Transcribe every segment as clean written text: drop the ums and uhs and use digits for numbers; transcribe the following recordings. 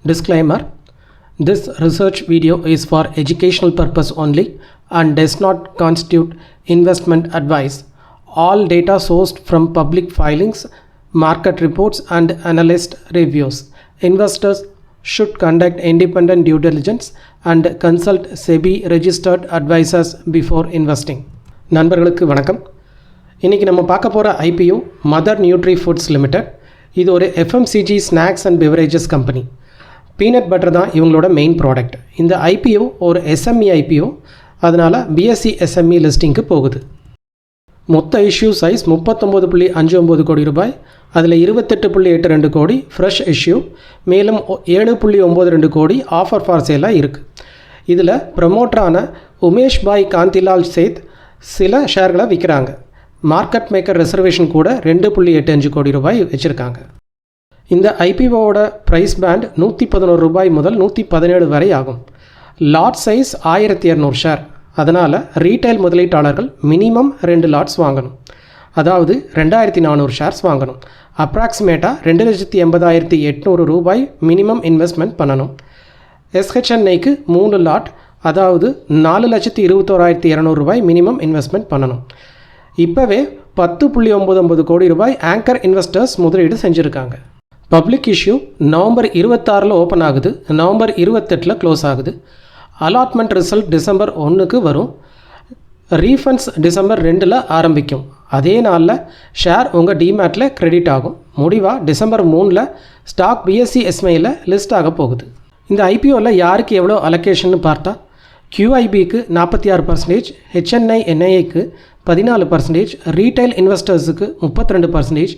Disclaimer: This research video is for educational purpose only and does not constitute investment advice. All data sourced from public filings, market reports and analyst reviews. Investors should conduct independent due diligence and consult SEBI registered advisors before investing. நண்பர்களுக்கு வணக்கம். இன்றைக்கி நம்ம பார்க்க போகிற IPO mother nutri foods limited. இது ஒரு FMCG snacks and beverages company. Peanut butter தான் இவங்களோட மெயின் ப்ராடக்ட். இந்த IPO ஒரு SME IPO, அதனால் BSE SME லிஸ்டிங்க்கு போகுது. மொத்த இஷ்யூ சைஸ் 39.59 கோடி ரூபாய். அதில் 28.82 கோடி ஃப்ரெஷ் இஷ்யூ, மேலும் 7.92 கோடி ஆஃபர் ஃபார் சேலாக இருக்குது. இதில் ப்ரமோட்டரான உமேஷ் பாய் காந்திலால் சேத் சில ஷேர்களை விற்கிறாங்க. மார்க்கெட் மேக்கர் ரிசர்வேஷன் கூட 2.85 கோடி ரூபாய் வச்சுருக்காங்க. இந்த IPOவோட ப்ரைஸ் பேண்ட் 111 ரூபாய் முதல் 117 வரை ஆகும். Lot size 1200 share. அதனால் ரீட்டைல் முதலீட்டாளர்கள் மினிமம் 2 லாட்ஸ் வாங்கணும், அதாவது 2400 ஷேர்ஸ் வாங்கணும். அப்ராக்சிமேட்டாக 2,80,800 ரூபாய் மினிமம் இன்வெஸ்ட்மெண்ட் பண்ணணும். SHNIக்கு 3 லாட், அதாவது 4,21,200 ரூபாய் மினிமம் இன்வெஸ்ட்மெண்ட் பண்ணணும். இப்போவே 10.99 கோடி ரூபாய் ஆங்கர் இன்வெஸ்டர்ஸ் முதலீடு செஞ்சுருக்காங்க. பப்ளிக் இஷ்யூ நவம்பர் 26 ஓப்பன் ஆகுது, நவம்பர் 28 க்ளோஸ் ஆகுது. அலாட்மெண்ட் ரிசல்ட் டிசம்பர் 1க்கு வரும். ரீஃபண்ட்ஸ் டிசம்பர் 2 ஆரம்பிக்கும். அதே நாளில் ஷேர் உங்கள் டிமேட்டில் கிரெடிட் ஆகும். முடிவாக டிசம்பர் 3 ஸ்டாக் BSE SMIயில் லிஸ்ட் ஆக போகுது. இந்த IPOவில் யாருக்கு எவ்வளோ அலோகேஷன் பார்த்தா, QIBக்கு 46%, HNI NIAக்கு 14%, ரீட்டைல் இன்வெஸ்டர்ஸுக்கு 32%,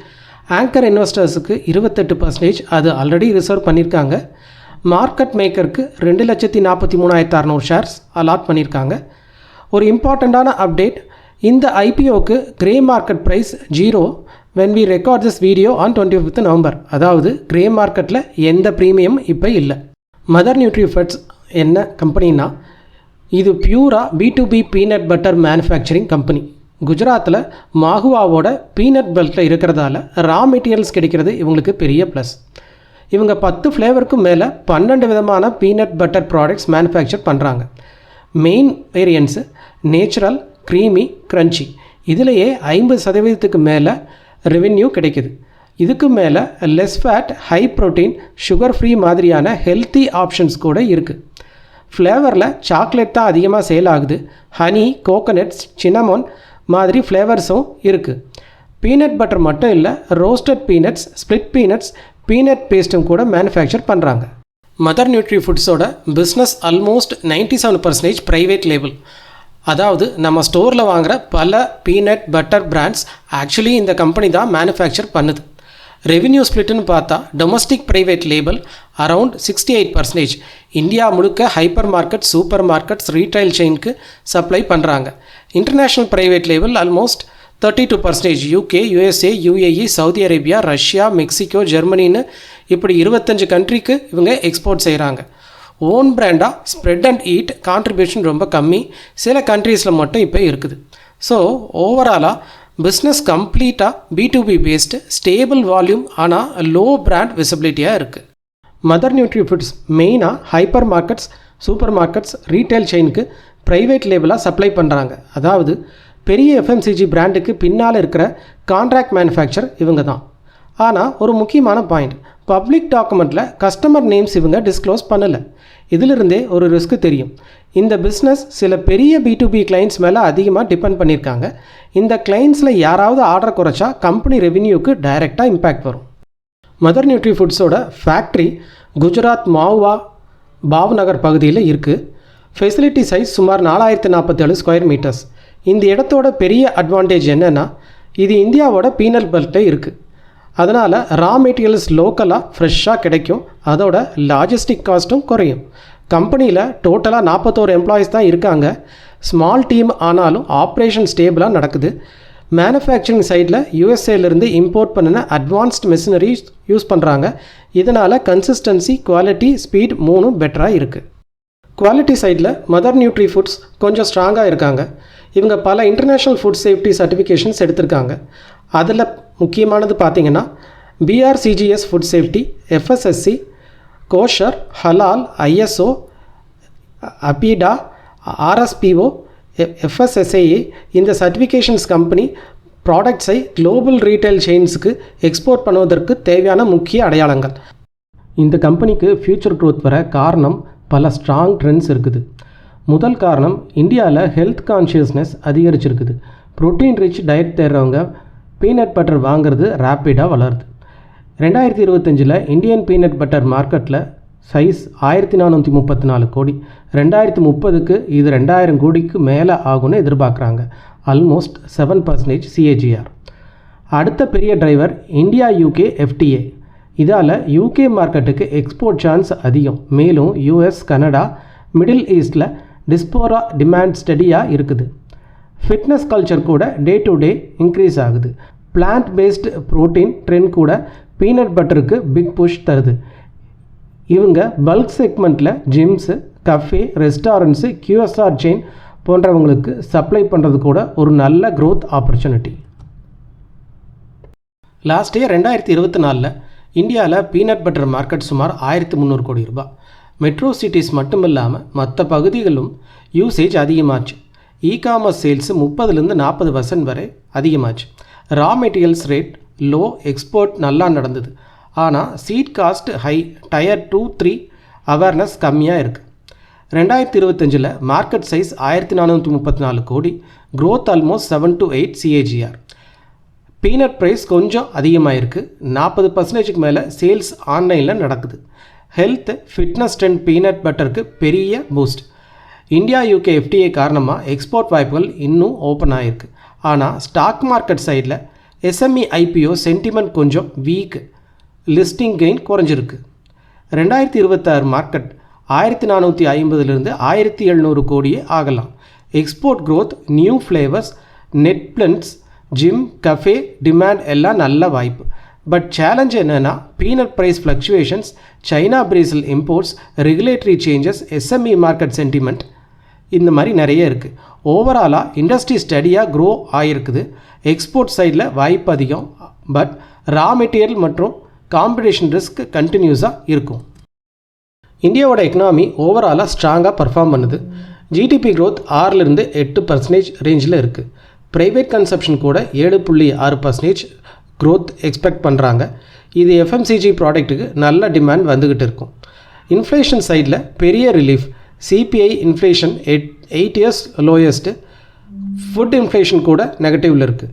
ஆங்கர் இன்வெஸ்டர்ஸுக்கு 28%, அது ஆல்ரெடி ரிசர்வ் பண்ணியிருக்காங்க. மார்க்கெட் மேக்கருக்கு 2,43,600 ஷேர்ஸ் அலாட் பண்ணியிருக்காங்க. ஒரு இம்பார்ட்டண்ட்டான அப்டேட், இந்த IPOக்கு grey market price 0 when we record this video on 25th November. அதாவது கிரே மார்க்கெட்டில் எந்த ப்ரீமியம் இப்போ இல்லை. மதர் நியூட்ரி ஃபுட்ஸ் என்ன கம்பெனின்னா, இது பியூராக B2B peanut butter manufacturing company. குஜராத்தில் மாகுவாவோட பீனட் பெல்ட்டில் இருக்கிறதால ரா மெட்டீரியல்ஸ் கிடைக்கிறது இவங்களுக்கு பெரிய ப்ளஸ். இவங்க 10 ஃப்ளேவருக்கும் மேலே 12 விதமான பீனட் பட்டர் ப்ராடக்ட்ஸ் மேனுஃபேக்சர் பண்ணுறாங்க. Main variants natural, creamy, crunchy. இதிலேயே 50% மேலே ரெவென்யூ கிடைக்குது. இதுக்கு மேலே less fat, high protein, sugar free மாதிரியான ஹெல்த்தி ஆப்ஷன்ஸ் கூட இருக்குது. ஃப்ளேவரில் சாக்லேட் தான் அதிகமாக சேல் ஆகுது. ஹனி, கோகனட்ஸ், சின்னமோன் மாதிரி ஃப்ளேவர்ஸும் இருக்குது. பீனட் பட்டர் மட்டும் இல்லை, roasted peanuts, split peanuts, peanut பேஸ்ட்டும் கூட மேனுஃபேக்சர் பண்ணுறாங்க. மதர் நியூட்ரி ஃபுட்ஸோட பிஸ்னஸ் ஆல்மோஸ்ட் 97% ப்ரைவேட் லேபிள். அதாவது நம்ம ஸ்டோரில் வாங்குகிற பல பீனட் பட்டர் பிராண்ட்ஸ் ஆக்சுவலி இந்த கம்பெனி தான் மேனுஃபேக்சர் பண்ணுது. ரெவின்யூ ஸ்ப்ளிட்னு பார்த்தா domestic private label around 68%. India முழுக்க hyper market, super markets, retail செயினுக்கு சப்ளை பண்ணுறாங்க. International private label almost 32%. UK, USA, UAE, Saudi Arabia, Russia, Mexico, ஜெர்மனின்னு இப்படி 25 கண்ட்ரிக்கு இவங்க எக்ஸ்போர்ட் செய்கிறாங்க. ஓன் பிராண்டாக ஸ்ப்ரெட் அண்ட் ஈட் கான்ட்ரிபியூஷன் ரொம்ப கம்மி, சில கண்ட்ரீஸில் மட்டும் இப்போ இருக்குது. ஸோ ஓவராலாக பிஸ்னஸ் கம்ப்ளீட்டாக B2B பேஸ்டு, ஸ்டேபிள் வால்யூம், ஆனால் லோ பிராண்ட் விசிபிலிட்டியாக இருக்குது. மதர் நியூட்ரி ஃபுட்ஸ் மெயினாக hyper markets, super markets, retail செயினுக்கு ப்ரைவேட் லேபிளாக சப்ளை பண்ணுறாங்க. அதாவது பெரிய FMCG பிராண்டுக்கு பின்னால் இருக்கிற கான்ட்ராக்ட் மேனுஃபேக்சர் இவங்க தான். ஆனால் ஒரு முக்கியமான பாயிண்ட், பப்ளிக் டாக்குமெண்ட்டில் கஸ்டமர் நேம்ஸ் இவங்க டிஸ்க்ளோஸ் பண்ணலை. இதிலிருந்தே ஒரு ரிஸ்க் தெரியும். இந்த பிஸ்னஸ் சில பெரிய B2B கிளைண்ட்ஸ் மேலே அதிகமாக டிபெண்ட் பண்ணியிருக்காங்க. இந்த கிளைண்ட்ஸில் யாராவது ஆர்டர் குறைச்சா கம்பெனி ரெவின்யூக்கு டைரெக்டாக இம்பேக்ட் வரும். மதர் நியூட்ரி ஃபுட்ஸோட ஃபேக்ட்ரி குஜராத் மாவுவா பாவ்நகர் பகுதியில் இருக்குது. ஃபெசிலிட்டி சைஸ் சுமார் 4047 ஸ்கொயர் மீட்டர்ஸ். இந்த இடத்தோட பெரிய அட்வான்டேஜ் என்னென்னா, இது இந்தியாவோட பீனட் பெல்ட்டில் இருக்குது. அதனால் ரா மெட்டீரியல்ஸ் லோக்கலாக ஃப்ரெஷ்ஷாக கிடைக்கும். அதோட லாஜிஸ்டிக் காஸ்ட்டும் குறையும். கம்பெனியில் டோட்டலாக 41 எம்ப்ளாயீஸ் தான் இருக்காங்க. ஸ்மால் டீம் ஆனாலும் ஆப்ரேஷன் ஸ்டேபிளாக நடக்குது. மேனுஃபேக்சரிங் சைடில் USAலேருந்து இம்போர்ட் பண்ணின அட்வான்ஸ்ட் மெஷினரிஸ் யூஸ் பண்ணுறாங்க. இதனால் கன்சிஸ்டன்சி, குவாலிட்டி, ஸ்பீட் 3 பெட்டராக இருக்குது. குவாலிட்டி சைடில் மதர் நியூட்ரி ஃபுட்ஸ் கொஞ்சம் ஸ்ட்ராங்காக இருக்காங்க. இவங்க பல இன்டர்நேஷ்னல் ஃபுட் சேஃப்டி சர்டிஃபிகேஷன்ஸ் எடுத்திருக்காங்க. அதில் முக்கியமானது பார்த்திங்கன்னா BRCGS food safety, FSSC, kosher, ஹலால், ISO, அபிடா, RSPO, FSSAI இந்த சர்டிஃபிகேஷன்ஸ் கம்பெனி ப்ராடக்ட்ஸை குளோபல் ரீட்டைல் செயின்ஸுக்கு எக்ஸ்போர்ட் பண்ணுவதற்கு தேவையான முக்கிய அடையாளங்கள். இந்த கம்பெனிக்கு ஃப்யூச்சர் க்ரோத் வர காரணம் பல ஸ்ட்ராங் ட்ரெண்ட்ஸ் இருக்குது. முதல் காரணம், இந்தியாவில் ஹெல்த் கான்ஷியஸ்னஸ் அதிகரிச்சிருக்குது. ப்ரோட்டீன் ரிச் டயட் தேடுறவங்க பீனட் பட்டர் வாங்கிறது ரேப்பிடாக வளருது. 2025 இந்தியன் பீனட் பட்டர் மார்க்கெட்டில் சைஸ் 1434 கோடி. 2030க்கு இது 2000 கோடிக்கு மேலே ஆகும்னு எதிர்பார்க்குறாங்க. Almost 7% CAGR. அடுத்த பெரிய டிரைவர் இந்தியா UK FTA. இதால் UK மார்க்கெட்டுக்கு எக்ஸ்போர்ட் சான்ஸ் அதிகம். மேலும் US, கனடா, மிடில் ஈஸ்டில் டிஸ்போரா டிமாண்ட் ஸ்டடியாக இருக்குது. ஃபிட்னஸ் கல்ச்சர் கூட டே டு டே இன்க்ரீஸ் ஆகுது. பிளான்ட் பேஸ்டு ப்ரோட்டீன் ட்ரெண்ட் கூட பீனட் பட்டருக்கு பிக் புஷ் தருது. இவங்க பல்க் செக்மெண்ட்டில் gyms, cafe, restaurants, QSR chain போன்றவங்களுக்கு சப்ளை பண்ணுறது கூட ஒரு நல்ல க்ரோத் ஆப்பர்ச்சுனிட்டி. லாஸ்ட் இயர் 2024 இந்தியாவில் பீனட் பட்டர் மார்க்கெட் சுமார் 1300 கோடி ரூபாய். மெட்ரோ சிட்டிஸ் மட்டும் இல்லாமல் மற்ற பகுதிகளும் யூசேஜ் அதிகமாச்சு. இ-காமர்ஸ் சேல்ஸு 30-40% வரை அதிகமாச்சு. Raw materials rate low, export நல்லா நடந்தது. ஆனால் seed cost high, tier 2-3 awareness கம்மியாக இருக்குது. 2025 மார்க்கெட் சைஸ் 1434 கோடி, growth almost 7-8 CAGR. Peanut price கொஞ்சம் அதிகமாக இருக்குது. 40% மேலே சேல்ஸ் ஆன்லைனில் நடக்குது. ஹெல்த் ஃபிட்னஸ் ட்ரெண்ட் பீனட் பட்டருக்கு பெரிய பூஸ்ட். இந்தியா UK FTA காரணமாக எக்ஸ்போர்ட் வாய்ப்புகள் இன்னும் ஓப்பன் ஆகிருக்கு. ஆனால் ஸ்டாக் மார்க்கெட் சைடில் SME IPO சென்டிமெண்ட் கொஞ்சம் வீக், லிஸ்டிங் கெயின் குறைஞ்சிருக்கு. 2026 மார்க்கெட் 1450 1700 கோடியே ஆகலாம். Export growth, new flavours, nut blends, gym, cafe demand எல்லாம் நல்ல வாய்ப்பு. பட் சேலஞ்ச் என்னென்னா peanut price fluctuations, China Brazil imports, regulatory changes, SME market sentiment இந்த மாதிரி நிறைய இருக்குது. ஓவராலாக இண்டஸ்ட்ரி ஸ்டடியாக க்ரோ ஆகிருக்குது. எக்ஸ்போர்ட் சைடில் வாய்ப்பு அதிகம். பட் ரா மெட்டீரியல் மற்றும் காம்படிஷன் ரிஸ்க் கண்டினியூஸாக இருக்கும். இந்தியாவோட எக்கனாமி ஓவராலாக ஸ்ட்ராங்காக பர்ஃபார்ம் பண்ணுது. ஜிடிபி க்ரோத் 6-8% ரேஞ்சில் இருக்குது. ப்ரைவேட் கன்சப்ஷன் கூட 7.6% க்ரோத் எக்ஸ்பெக்ட் பண்ணுறாங்க. இது FMCG ப்ராடக்ட்டுக்கு நல்ல டிமாண்ட் வந்துக்கிட்டு இருக்கும். இன்ஃப்ளேஷன் சைடில் பெரிய relief. CPI inflation 8 years lowest. Food inflation கூட நெகட்டிவில் இருக்குது.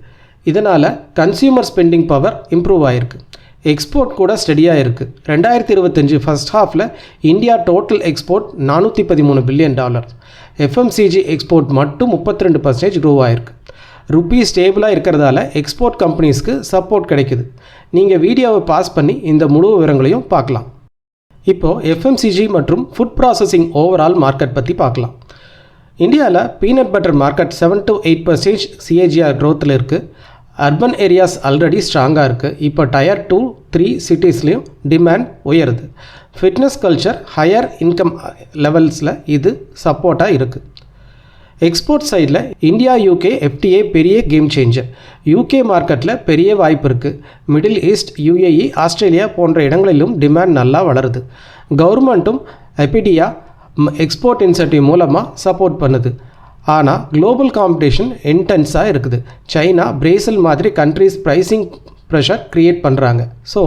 இதனால் கன்சியூமர் ஸ்பெண்டிங் பவர் இம்ப்ரூவ் ஆகிருக்கு. எக்ஸ்போர்ட் கூட ஸ்டடியாக இருக்குது. 2025 ஃபர்ஸ்ட் ஹாஃபில் India total export $413 billion. FMCG export மட்டும் 32% க்ரோ ஆகிருக்கு. ருப்பீ ஸ்டேபிளாக இருக்கிறதால எக்ஸ்போர்ட் கம்பெனிஸ்க்கு சப்போர்ட் கிடைக்குது. நீங்கள் வீடியோவை பாஸ் பண்ணி இந்த முழு விவரங்களையும் பார்க்கலாம். இப்போது FMCG மற்றும் ஃபுட் ப்ராசஸிங் ஓவரால் மார்க்கெட் பற்றி பார்க்கலாம். இந்தியாவில் பீனட் பட்டர் மார்க்கெட் 7-8% CAGR க்ரோத்தில் இருக்குது. அர்பன் ஏரியாஸ் ஆல்ரெடி ஸ்ட்ராங்காக இருக்குது. இப்போ டயர் 2-3 சிட்டிஸ்லேயும் டிமாண்ட் உயருது. ஃபிட்னஸ் கல்ச்சர், ஹையர் இன்கம் லெவல்ஸில் இது சப்போர்ட்டாக இருக்குது. எக்ஸ்போர்ட் சைடில் இந்தியா UK FTA பெரிய கேம் சேஞ்சர். UK மார்க்கெட்டில் பெரிய வாய்ப்பு இருக்குது. மிடில் ஈஸ்ட், UAE, ஆஸ்திரேலியா போன்ற இடங்களிலும் டிமாண்ட் நல்லா வளருது. கவர்மெண்ட்டும் அபிடியா எக்ஸ்போர்ட் இன்சென்டிவ் மூலமாக சப்போர்ட் பண்ணுது. ஆனால் குளோபல் காம்படிஷன் இன்டென்ஸாக இருக்குது. சைனா, பிரேசில் மாதிரி கண்ட்ரிஸ் ப்ரைஸிங் ப்ரெஷர் க்ரியேட் பண்ணுறாங்க. ஸோ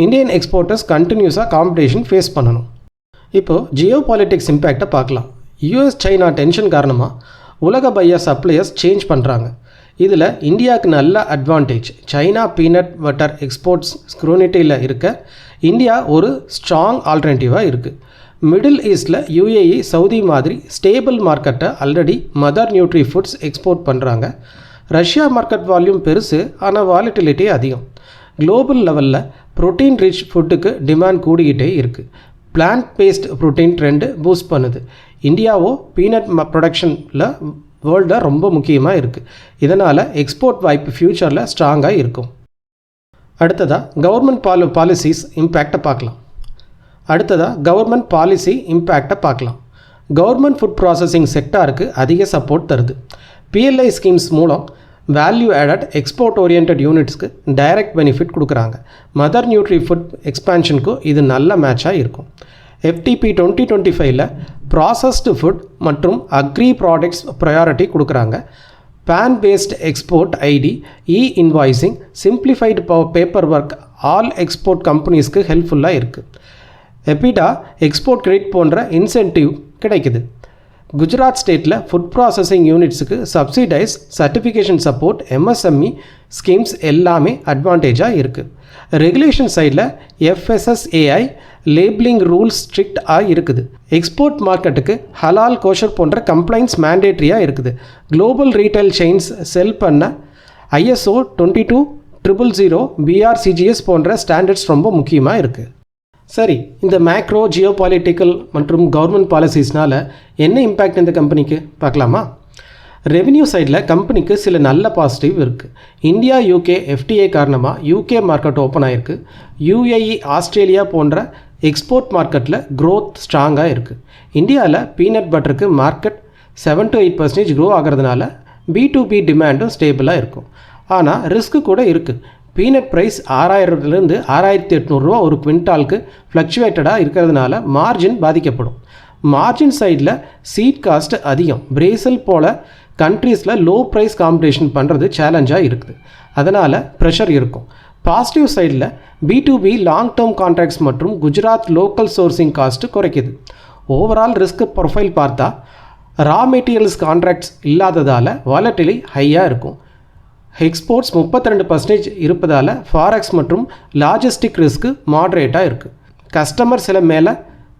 இந்தியன் எக்ஸ்போர்ட்டர்ஸ் கண்டினியூஸாக காம்படிஷன் ஃபேஸ் பண்ணணும். இப்போது ஜியோ பாலிட்டிக்ஸ் இம்பேக்டை பார்க்கலாம். US சைனா டென்ஷன் காரணமாக உலக பையர் சப்ளையர்ஸ் சேஞ்ச் பண்ணுறாங்க. இதில் இந்தியாவுக்கு நல்ல அட்வான்டேஜ். சைனா பீனட் பட்டர் எக்ஸ்போர்ட்ஸ் ஸ்க்ரூனிட்டியில் இருக்க இந்தியா ஒரு ஸ்ட்ராங் ஆல்டர்னேட்டிவாக இருக்குது. மிடில் ஈஸ்டில் UAE, சவுதி மாதிரி ஸ்டேபிள் மார்க்கெட்டை already mother nutri foods export பண்ணுறாங்க. ரஷ்யா மார்க்கெட் வால்யூம் பெருசு, ஆனால் வாலிட்டிலிட்டி அதிகம். குளோபல் லெவலில் ப்ரோட்டீன் ரிச் ஃபுட்டுக்கு டிமாண்ட் கூடிக்கிட்டே இருக்குது. Plant based protein trend boost பண்ணுது. இந்தியாவோ பீனட் ப்ரொடக்ஷனில் வேர்ல்டில் ரொம்ப முக்கியமாக இருக்குது. இதனால் எக்ஸ்போர்ட் வாய்ப்பு ஃப்யூச்சரில் ஸ்ட்ராங்காக இருக்கும். அடுத்ததாக கவர்மெண்ட் பாலிசிஸ் இம்பேக்டை பார்க்கலாம். கவர்மெண்ட் ஃபுட் ப்ராசஸிங் செக்டாருக்கு அதிக சப்போர்ட் தருது. PLI ஸ்கீம்ஸ் மூலம் வேல்யூ ஆடட் எக்ஸ்போர்ட் ஓரியன்ட் யூனிட்ஸ்க்கு டைரக்ட் பெனிஃபிட் கொடுக்குறாங்க. மதர் நியூட்ரி ஃபுட் எக்ஸ்பேன்ஷனுக்கும் இது நல்ல மேட்சாக இருக்கும். FTP 2025ல் ப்ராசஸ்டு ஃபுட் மற்றும் அக்ரி ப்ராடக்ட்ஸ் ப்ரையாரிட்டி கொடுக்குறாங்க. PAN based export ID, invoicing, simplified paper work all export கம்பெனிஸ்க்கு ஹெல்ப்ஃபுல்லாக இருக்குது. எபிடா எக்ஸ்போர்ட் கிரெடிட் போன்ற இன்சென்டிவ் கிடைக்குது. குஜராத் ஸ்டேட்டில் ஃபுட் ப்ராசஸிங் யூனிட்ஸுக்கு subsidies, certification support, MSME schemes எல்லாமே அட்வான்டேஜாக இருக்குது. ரெகுலேஷன் சைடில் FSSAI லேபிளிங் ரூல்ஸ் ஸ்ட்ரிக்டாக இருக்குது. எக்ஸ்போர்ட் மார்க்கெட்டுக்கு ஹலால், கோஷர் போன்ற கம்ப்ளைண்ட்ஸ் மேண்டேட்ரியாக இருக்குது. குளோபல் ரீட்டைல் செயின்ஸ் செல் பண்ண ISO 22000 BRCGS போன்ற ஸ்டாண்டர்ட்ஸ் ரொம்ப முக்கியமாக இருக்குது. சரி, இந்த மேக்ரோ ஜியோபாலிட்டிக்கல் மற்றும் கவர்மெண்ட் பாலிசிஸ்னால் என்ன இம்பேக்ட் இந்த கம்பெனிக்கு பார்க்கலாமா? ரெவென்யூ சைடில் கம்பெனிக்கு சில நல்ல பாசிட்டிவ் இருக்குது. இந்தியா UK FTA காரணமாக UK மார்க்கெட் ஓப்பன் ஆகிருக்கு. UAE, ஆஸ்திரேலியா போன்ற எக்ஸ்போர்ட் மார்க்கெட்டில் க்ரோத் ஸ்ட்ராங்காக இருக்குது. இந்தியாவில் பீனட் பட்டருக்கு மார்க்கெட் 7 to 8% க்ரோ ஆகிறதுனால B2B டிமாண்டும் ஸ்டேபிளாக இருக்கும். ஆனால் ரிஸ்க்கு கூட இருக்குது. பீனட் ப்ரைஸ் 6000லேருந்து 6800 ஒரு குவிண்டாலுக்கு ஃப்ளக்சுவேட்டடாக இருக்கிறதுனால மார்ஜின் பாதிக்கப்படும். மார்ஜின் சைடில் சீட் காஸ்ட் அதிகம். பிரேசில் போல் கண்ட்ரீஸில் லோ ப்ரைஸ் காம்படிஷன் பண்ணுறது சேலஞ்சாக இருக்குது. அதனால் ப்ரெஷர் இருக்கும். பாசிட்டிவ் சைடில் B2B லாங் டேர்ம் கான்ட்ராக்ட்ஸ் மற்றும் குஜராத் லோக்கல் சோர்சிங் காஸ்ட்டு குறைக்குது. ஓவரால் ரிஸ்க் ப்ரொஃபைல் பார்த்தா ரா மெட்டீரியல்ஸ் கான்ட்ராக்ட்ஸ் இல்லாததால் வாலட்டிலி ஹையாக இருக்கும். எக்ஸ்போர்ட்ஸ் 32% இருப்பதால் ஃபாரெக்ஸ் மற்றும் லாஜிஸ்டிக் ரிஸ்க்கு மாட்ரேட்டாக இருக்குது. கஸ்டமர் சில மேலே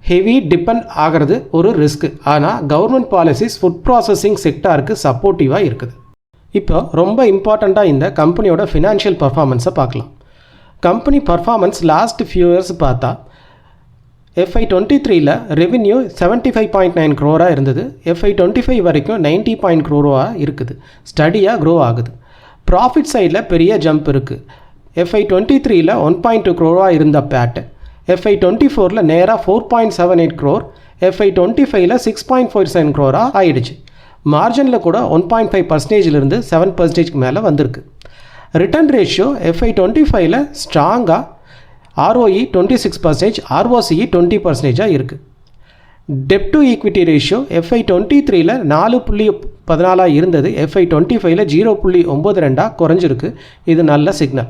ஹெவி டிபெண்ட் ஆகிறது ஒரு ரிஸ்க்கு. ஆனால் கவர்மெண்ட் பாலிசிஸ் ஃபுட் ப்ராசஸிங் செக்டாருக்கு சப்போர்ட்டிவாக இருக்குது. இப்போ ரொம்ப இம்பார்ட்டண்ட்டாக இந்த கம்பெனியோட ஃபினான்ஷியல் பர்ஃபார்மன்ஸை பார்க்கலாம். Company performance last few years பார்த்தா FY 23ல் ரெவென்யூ 75.9 crore இருந்தது. FY 25 வரைக்கும் 90 crore இருக்குது. ஸ்டடியாக க்ரோ ஆகுது. ப்ராஃபிட் சைடில் பெரிய ஜம்ப் இருக்குது. FY 23ல் 1.2 crore இருந்த பேட் FY 24ல் நேராக 4.78 crore, FY 25ல் 6.47 crore ஆயிடுச்சு. மார்ஜினில் கூட 1.5%லிருந்து 7%க்கு மேலே வந்திருக்கு. ரிட்டர்ன் ரேஷியோ FY 25ல் ஸ்ட்ராங்காக ROE 26%, ROCE 20% இருக்குது. டெப்ட் டு ஈக்விட்டி ரேஷியோ FY 23ல் 4.14 இருந்தது. FY 25ல் 0.92 குறைஞ்சிருக்கு. இது நல்ல சிக்னல்.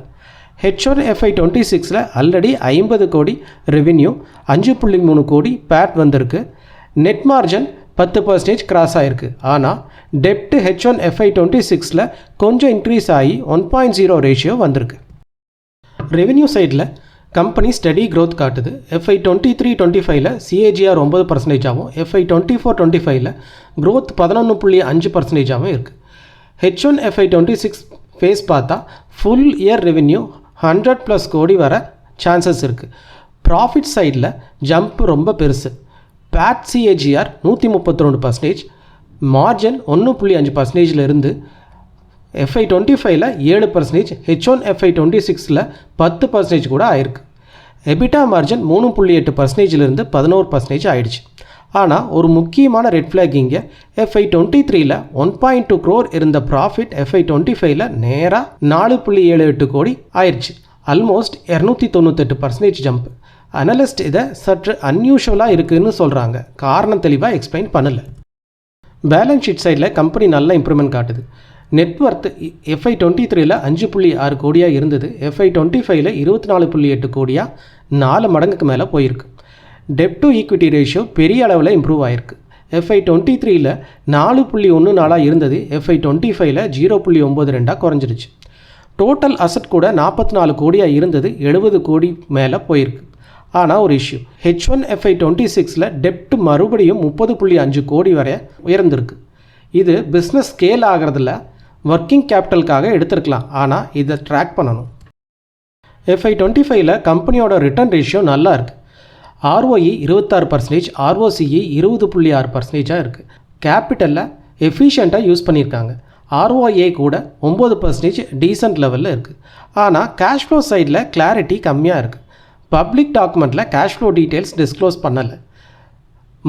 H1 FY 26ல் ஆல்ரெடி 50 கோடி ரெவென்யூ, 5.3 கோடி பேட் வந்திருக்கு. நெட் மார்ஜின் 10% கிராஸ் ஆகிருக்கு. ஆனால் டெப்ட் H1 FY 26ல் கொஞ்சம் இன்க்ரீஸ் ஆகி 1.0 ரேஷியோ வந்திருக்கு. ரெவென்யூ சைடில் கம்பெனி ஸ்டடி க்ரோத் காட்டுது. FY 23-25ல் CAGR 9%ஆகவும், FY 24-25ல் க்ரோத் 11.5%ஆகவும் இருக்குது. H1 FY 26 ஃபேஸ் பார்த்தா ஃபுல் இயர் ரெவென்யூ 100+ கோடி வர சான்சஸ் இருக்குது. ப்ராஃபிட் சைடில் ஜம்ப் ரொம்ப பெருசு. பேட் CAGR 132%, மார்ஜின் 1.5% இருந்து FY 25ல் 7%, H1 FY 26ல் 10% கூட ஆயிருக்கு. எபிட்டா மார்ஜின் 3.8%லிருந்து 11% ஆயிடுச்சு. ஆனால் ஒரு முக்கியமான ரெட் ஃப்ளாக் இங்கே FY 23ல் 1.2 crore இருந்த ப்ராஃபிட் FY 25ல் நேராக 4.78 கோடி ஆயிடுச்சு. Almost 298% jump. அனலிஸ்ட் இதை சற்று அன்யூஷுவலாக இருக்குதுன்னு சொல்கிறாங்க. காரணம் தெளிவாக எக்ஸ்பிளைன் பண்ணலை. பேலன்ஸ் ஷீட் சைடில் கம்பெனி நல்ல இம்ப்ரூவ்மெண்ட் காட்டுது. நெட்வொர்த் FY 23ல் 5.6 கோடியாக இருந்தது. FY 25ல் 24.8 கோடியாக 4 மடங்குக்கு மேலே போயிருக்கு. டெப்ட் டு ஈக்விட்டி ரேஷியோ பெரிய அளவில் இம்ப்ரூவ் ஆகிருக்கு. FY 23ல் 4.14 இருந்தது. FY 25ல் 0.92 குறைஞ்சிருச்சு. டோட்டல் அசட் கூட 44 கோடியாக இருந்தது, 70 கோடி மேலே போயிருக்கு. ஆனால் ஒரு இஷ்யூ, H1 FY 26ல் டெப்ட் மறுபடியும் 30.5 கோடி வரை உயர்ந்திருக்கு. இது பிஸ்னஸ் ஸ்கேல் ஆகிறதுல ஒர்க்கிங் கேபிட்டலுக்காக எடுத்துருக்கலாம். ஆனால் இதை ட்ராக் பண்ணணும். FY 25ல் கம்பெனியோட ரிட்டர்ன் ரேஷியோ நல்லா இருக்குது. ROE 26%, ROCE 20.6% இருக்குது. கேபிட்டலில் எஃபிஷியண்ட்டாக யூஸ் பண்ணியிருக்காங்க. ROA கூட 9% டீசன்ட் லெவலில் இருக்குது. ஆனால் கேஷ் ஃப்ளோ சைடில் கிளாரிட்டி கம்மியாக இருக்குது. பப்ளிக் டாக்குமெண்ட்டில் கேஷ் ஃப்ளோ டீட்டெயில்ஸ் டிஸ்க்ளோஸ் பண்ணலை.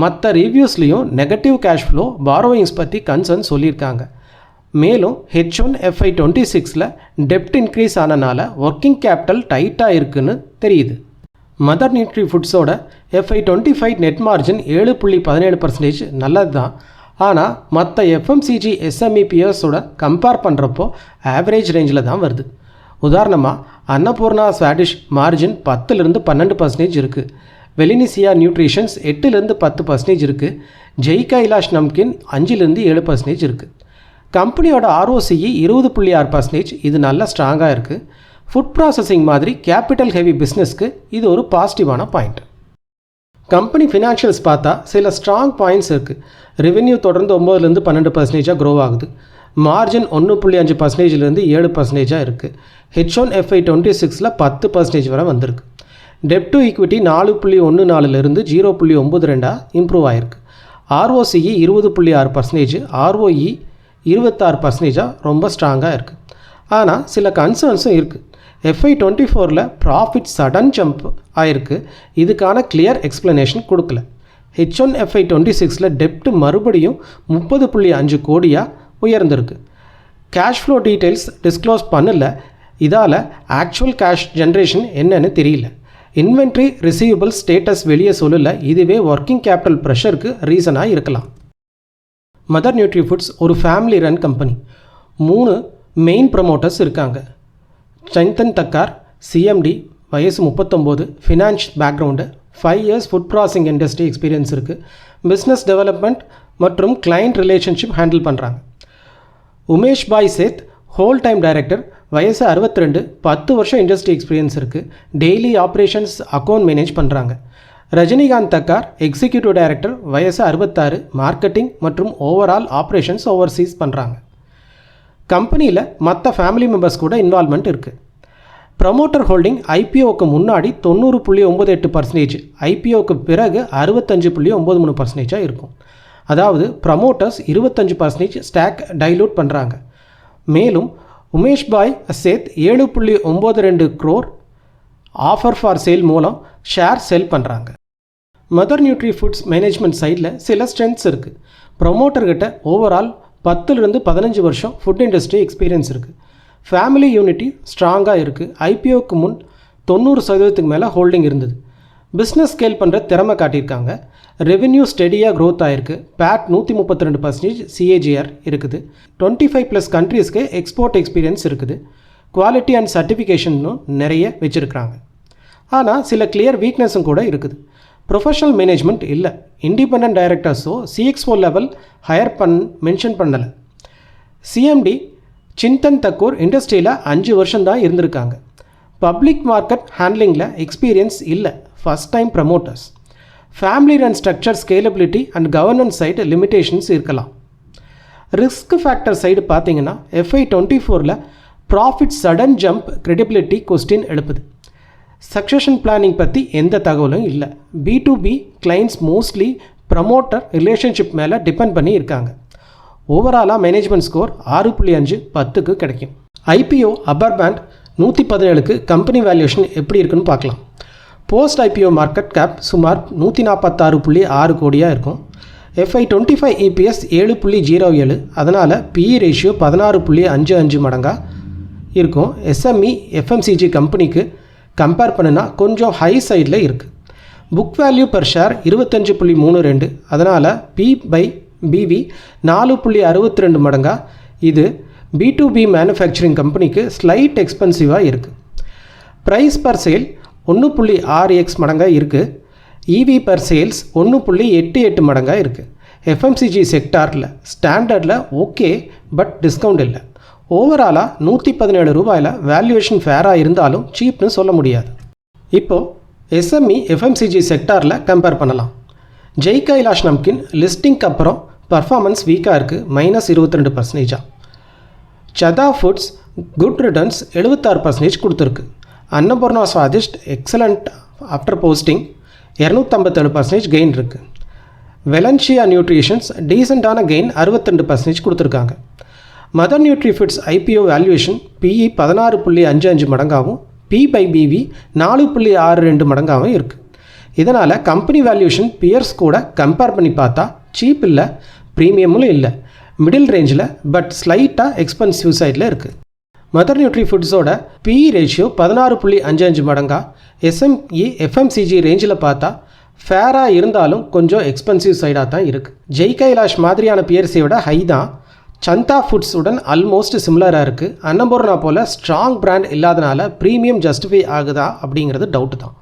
மற்ற ரிவ்யூஸ்லேயும் நெகட்டிவ் கேஷ் ஃப்ளோ, பாரோயிங்ஸ் பற்றி கன்சர்ன் சொல்லியிருக்காங்க. மேலும் H1FY26ல் டெப்ட் இன்க்ரீஸ் ஆனனால ஒர்க்கிங் கேபிட்டல் டைட்டாக இருக்குன்னு தெரியுது. மதர் நியூட்ரி ஃபுட்ஸோட FY25 நெட் மார்ஜின் 7.17% நல்லது தான். ஆனால் மற்ற FMCG SME பியர்ஸோட கம்பேர் பண்ணுறப்போ ஆவரேஜ் ரேஞ்சில் தான் வருது. உதாரணமாக அன்னபூர்ணா ஸ்வாடிஷ் மார்ஜின் 10-12% இருக்குது. வெலினிசியா நியூட்ரிஷன்ஸ் 8-10% இருக்குது. ஜெய் கைலாஷ் நம்கின் 5-7% இருக்குது. கம்பெனியோட ROCE 20.6%. இது நல்லா ஸ்ட்ராங்காக இருக்குது. ஃபுட் ப்ராசஸிங் மாதிரி கேபிட்டல் ஹெவி பிஸ்னஸ்க்கு இது ஒரு பாசிட்டிவான பாயிண்ட். கம்பெனி ஃபினான்ஷியல்ஸ் பார்த்தா சில ஸ்ட்ராங் பாயிண்ட்ஸ் இருக்குது. ரெவென்யூ தொடர்ந்து 9-12% க்ரோ ஆகுது. மார்ஜின் 1.5%-7% இருக்குது. H1FY26ல் 10% வரை வந்திருக்கு. டெப்ட் டு ஈக்விட்டி 4.14 0.92 இம்ப்ரூவ் ஆகிருக்கு. ROCE 20.6%, ROE 26% ரொம்ப ஸ்ட்ராங்காக இருக்குது. ஆனால் சில கன்சர்ன்ஸும் இருக்குது. FY24ல் ப்ராஃபிட் சடன் ஜம்ப் ஆகிருக்கு. இதுக்கான கிளியர் எக்ஸ்ப்ளனேஷன் கொடுக்கல. H1FY26ல் டெப்ட் மறுபடியும் 30.5 கோடியாக உயர்ந்திருக்கு. கேஷ் ஃப்ளோ டீட்டெயில்ஸ் டிஸ்க்ளோஸ் பண்ணல. இதால் ஆக்சுவல் கேஷ் ஜென்ரேஷன் என்னன்னு தெரியல. இன்வென்ட்ரி ரிசீவபிள் ஸ்டேட்டஸ் வெளியே சொல்லல. இதுவே ஒர்க்கிங் கேபிட்டல் ப்ரெஷருக்கு ரீசனாக இருக்கலாம். மதர் நியூட்ரி ஃபுட்ஸ் ஒரு family run company. 3 main promoters இருக்காங்க. சைந்தன் தக்கார் CMD, வயசு 39, finance background, 5 years food processing industry experience இருக்குது. பிஸ்னஸ் டெவலப்மெண்ட் மற்றும் கிளைண்ட் ரிலேஷன்ஷிப் ஹேண்டில் பண்ணுறாங்க. உமேஷ் பாய் சேத் ஹோல் டைம் டைரக்டர், வயசு 62, 10 வருஷம் இண்டஸ்ட்ரி எக்ஸ்பீரியன்ஸ் இருக்குது. டெய்லி ஆப்ரேஷன்ஸ் அக்கௌண்ட் மேனேஜ் பண்ணுறாங்க. ரஜினிகாந்த் தக்கார் எக்ஸிக்யூட்டிவ் டைரக்டர், வயசு 66, மார்க்கெட்டிங் மற்றும் ஓவரால் ஆப்ரேஷன்ஸ் ஓவர்சீஸ் பண்ணுறாங்க. கம்பெனியில் மற்ற ஃபேமிலி மெம்பர்ஸ் கூட இன்வால்மெண்ட் இருக்குது. ப்ரமோட்டர் ஹோல்டிங் IPOக்கு முன்னாடி 90.98%, IPOக்கு பிறகு 65.93% இருக்கும். அதாவது ப்ரமோட்டர்ஸ் 25% ஸ்டாக் டைலூட் பண்ணுறாங்க. மேலும் உமேஷ் பாய் சேத் 7.92 crore ஆஃபர் ஃபார் சேல் மூலம் ஷேர் செல் பண்ணுறாங்க. மதர் நியூட்ரி ஃபுட்ஸ் மேனேஜ்மெண்ட் சைடில் சில ஸ்ட்ரென்த்ஸ் இருக்குது. ப்ரொமோட்டர்கிட்ட ஓவரால் 10-15 வருஷம் ஃபுட் இண்டஸ்ட்ரி எக்ஸ்பீரியன்ஸ் இருக்குது. ஃபேமிலி யூனிட்டி ஸ்ட்ராங்காக இருக்குது. IPOக்கு முன் 90% மேலே ஹோல்டிங் இருந்தது. பிஸ்னஸ் ஸ்கேல் பண்ணுற திறமை காட்டியிருக்காங்க. ரெவென்யூ ஸ்டெடியாக க்ரோத் ஆகிருக்கு. PAT 132% CAGR இருக்குது. 25+ கண்ட்ரீஸ்க்கு எக்ஸ்போர்ட் எக்ஸ்பீரியன்ஸ் இருக்குது. குவாலிட்டி அண்ட் சர்டிஃபிகேஷனும் நிறைய வச்சுருக்கிறாங்க. ஆனால் சில கிளியர் வீக்னஸும் கூட இருக்குது. ப்ரொஃபஷனல் மேனேஜ்மெண்ட் இல்லை. இண்டிபெண்ட் டைரக்டர்ஸோ CXO லெவல் ஹையர் மென்ஷன் பண்ணலை. CMD சிந்தன் தக்கூர் இண்டஸ்ட்ரியில் 5 வருஷம் தான் இருந்திருக்காங்க. பப்ளிக் மார்க்கெட் ஹேண்ட்லிங்கில் எக்ஸ்பீரியன்ஸ் இல்லை. First time promoters. Family run structure, scalability and governance side limitations இருக்கலாம். ரிஸ்க் ஃபேக்டர் சைடு பார்த்தீங்கன்னா FY24ல் profit sudden jump credibility question எழுப்புது. சக்ஸஷன் பிளானிங் பற்றி எந்த தகவலும் இல்லை. B2B clients mostly promoter relationship மேலே டிபெண்ட் பண்ணி இருக்காங்க. ஓவராலாக மேனேஜ்மெண்ட் ஸ்கோர் 6.5/10க்கு கிடைக்கும். IPO அப்பர் பேண்ட் 117க்கு கம்பெனி வேல்யூஷன் எப்படி இருக்குன்னு பார்க்கலாம். போஸ்ட் IPO மார்க்கெட் கேப் சுமார் 146.6 கோடியாக இருக்கும். FY25 EPS 7.07, அதனால் PE ரேஷியோ 16.55 மடங்காக இருக்கும். SME FMCG கம்பெனிக்கு கம்பேர் பண்ணுனா கொஞ்சம் ஹை சைடில் இருக்குது. புக் வேல்யூ பர் ஷேர் 25.32, அதனால் P/BV 4.62 மடங்காக. இது B2B மேனுஃபேக்சரிங் கம்பெனிக்கு ஸ்லைட் எக்ஸ்பென்சிவாக இருக்குது. ப்ரைஸ் பர் சேல் 1.6x மடங்காக இருக்குது. EV பர் சேல்ஸ் 1.88 மடங்காக இருக்குது. FMCG செக்டாரில் ஸ்டாண்டர்டில் ஓகே, பட் டிஸ்கவுண்ட் இல்லை. ஓவராலாக 117 ரூபாயில் வேல்யூவேஷன் ஃபேராக இருந்தாலும் சீப்னு சொல்ல முடியாது. இப்போது SME FMCG செக்டாரில் கம்பேர் பண்ணலாம். ஜெய் கைலாஷ் நம்கின் லிஸ்டிங்க்கு அப்புறம் பர்ஃபார்மன்ஸ் வீக்காக இருக்குது, -22%. சதா ஃபுட்ஸ் குட் ரிட்டர்ன்ஸ் 76% கொடுத்துருக்கு. Annapurna Swadisht excellent after posting 257% gain இருக்குது. வெலன்ஷியா நியூட்ரிஷன்ஸ் டீசெண்டான கெயின் 62% கொடுத்துருக்காங்க. Mother nutri foods IPO valuation PE 16.55 மடங்காகவும் P/BV 4.62 மடங்காகவும் இருக்குது. இதனால் கம்பெனி வேல்யூவேஷன் பியர்ஸ் கூட கம்பேர் பண்ணி பார்த்தா சீப் இல்லை, ப்ரீமியமும் இல்லை. மிடில் ரேஞ்சில் பட் ஸ்லைட்டாக எக்ஸ்பென்சிவ் சைடில் இருக்குது. மதர் நியூட்ரி ஃபுட்ஸோட PE ரேஷியோ 16.55 மடங்கா FMCG ரேஞ்சில் பார்த்தா ஃபேராக இருந்தாலும் கொஞ்சம் எக்ஸ்பென்சிவ் சைடாக தான் இருக்குது. ஜெய் கைலாஷ் மாதிரியான பியர்ஸையோட ஹை தான் சந்தா ஃபுட்ஸ் உடன் ஆல்மோஸ்ட் சிமிலராக இருக்குது. அன்னபூர்ணா போல் ஸ்ட்ராங் பிராண்ட் இல்லாதனால ப்ரீமியம் ஜஸ்டிஃபை ஆகுதா அப்படிங்கிறது டவுட்டு தான்.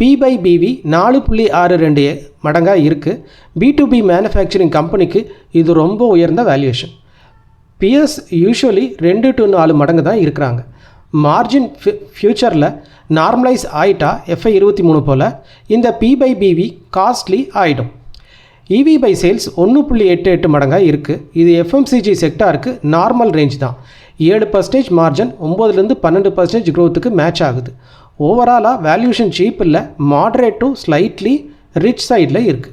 P/BV 4.62 மடங்காக இருக்குது. B2B மேனுஃபேக்சரிங் கம்பெனிக்கு இது ரொம்ப உயர்ந்த வேல்யூஷன். பியர்ஸ் யூஸ்வலி 2 to 4 மடங்கு தான் இருக்கிறாங்க. மார்ஜின் ஃப்யூச்சரில் நார்மலைஸ் ஆகிட்டா FY 23 போல் இந்த P/BV காஸ்ட்லி ஆகிடும். EV பை சேல்ஸ் 1.88 மடங்காக இருக்குது. இது FMCG செக்டாருக்கு நார்மல் ரேஞ்ச் தான். 7% மார்ஜின் 9-12% க்ரோத்துக்கு மேட்ச் ஆகுது. ஓவராலாக வேல்யூஷன் சீப் இல்லை, மாடரேட் டு ஸ்லைட்லி ரிச் சைடில் இருக்குது.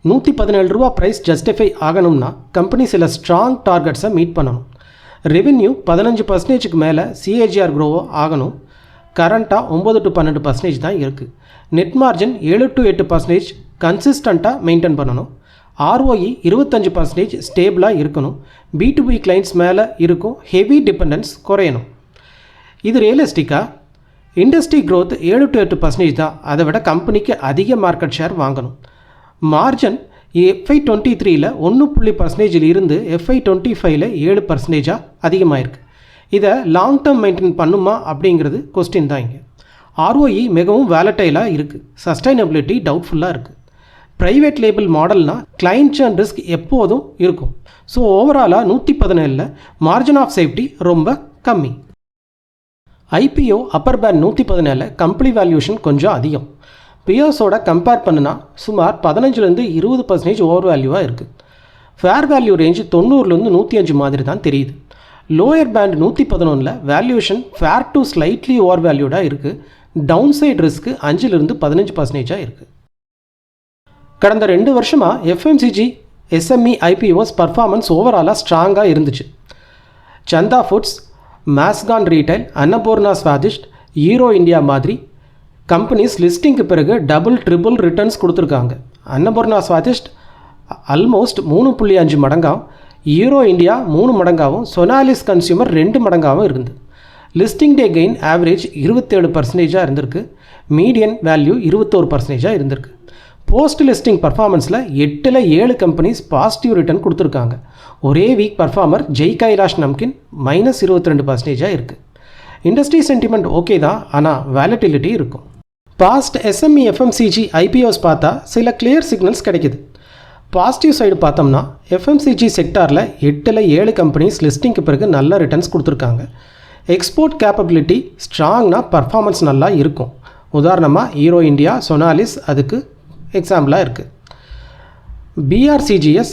117 ரூபா ப்ரைஸ் ஜஸ்டிஃபை ஆகணும்னா கம்பெனி சில ஸ்ட்ராங் டார்கெட்ஸை மீட் பண்ணணும். ரெவென்யூ 15% மேலே CAGR க்ரோவோ ஆகணும். கரண்ட்டாக 9-12% தான் இருக்குது. நெட் மார்ஜின் 7-8% கன்சிஸ்டண்ட்டாக மெயின்டைன் பண்ணணும். ROE 25% ஸ்டேபிளாக இருக்கணும். B2B கிளைண்ட்ஸ் மேலே இருக்கும் ஹெவி டிபெண்டன்ஸ் குறையணும். இது ரியலிஸ்டிக்காக இண்டஸ்ட்ரி க்ரோத் 7-8% தான். அதை விட கம்பெனிக்கு அதிக மார்க்கெட் ஷேர் வாங்கணும். மார்ஜின் FY 23 1% இருந்து FY 25 7% அதிகமாகிருக்கு. இதை லாங் டேர்ம் மெயின்டைன் பண்ணுமா அப்படிங்கிறது கொஸ்டின் தான். இங்கே ROE மிகவும் வேலட்டைலாக இருக்குது. சஸ்டைனபிலிட்டி டவுட்ஃபுல்லாக இருக்குது. ப்ரைவேட் லேபிள் மாடல்னால் கிளைண்ட் அண்ட் ரிஸ்க் எப்போதும் இருக்கும். ஸோ ஓவராலாக 117 மார்ஜின் ஆஃப் சேஃப்டி ரொம்ப கம்மி. IPO upper band 117 company valuation கொஞ்சம் அதிகம். பியர்ஸோட கம்பேர் பண்ணுனா சுமார் 15-20% ஓவர் வேல்யூவாக இருக்குது. ஃபேர் வேல்யூ ரேஞ்சு 90-105 மாதிரி தான் தெரியுது. Lower band 111 valuation fair to slightly over வேல்யூடாக இருக்குது. டவுன் சைட் ரிஸ்க்கு 5-15% இருக்குது. கடந்த 2 வருஷமாக FMCG SME IPOs பர்ஃபார்மன்ஸ் ஓவராலாக ஸ்ட்ராங்காக இருந்துச்சு. சந்தா ஃபுட்ஸ், மேஸ்கான் retail, Annapurna Swadisht, Hero India மாதிரி கம்பெனிஸ் லிஸ்டிங்க்கு பிறகு டபுள் ரிட்டர்ன்ஸ் கொடுத்துருக்காங்க. அன்னபூர்ணா ஸ்வாதிஷ்ட் ஆல்மோஸ்ட் 3.5 மடங்காகவும், ஹீரோ இந்தியா 3 மடங்காகவும், சொனாலிஸ் கன்சியூமர் 2 மடங்காகவும் இருந்தது. லிஸ்டிங் டே கெயின் ஆவரேஜ் 27% இருந்திருக்கு. மீடியன் வேல்யூ 21% இருந்திருக்கு. போஸ்ட் லிஸ்டிங் பர்ஃபார்மன்ஸில் 8-7 கம்பெனிஸ் பாசிட்டிவ் ரிட்டர்ன் கொடுத்துருக்காங்க. ஒரே வீக் பர்ஃபார்மர் ஜெய் கைலாஷ் நம்கின் -22% இருக்குது. இண்டஸ்ட்ரி சென்டிமெண்ட் ஓகே தான், ஆனால் வேலட்டிலிட்டி இருக்கும். பாஸ்ட் SME FMCG IPOs பார்த்தா சில கிளியர் சிக்னல்ஸ் கிடைக்குது. பாசிட்டிவ் சைடு பார்த்தோம்னா FMCG செக்டாரில் 8-7 கம்பெனிஸ் லிஸ்டிங்க்கு பிறகு நல்ல ரிட்டர்ன்ஸ் கொடுத்துருக்காங்க. எக்ஸ்போர்ட் கேப்பபிலிட்டி ஸ்ட்ராங்னா பர்ஃபார்மன்ஸ் நல்லா இருக்கும். உதாரணமாக ஹீரோ இந்தியா, சொனாலிஸ் அதுக்கு எக்ஸாம்பிளாக இருக்குது. BRCGS,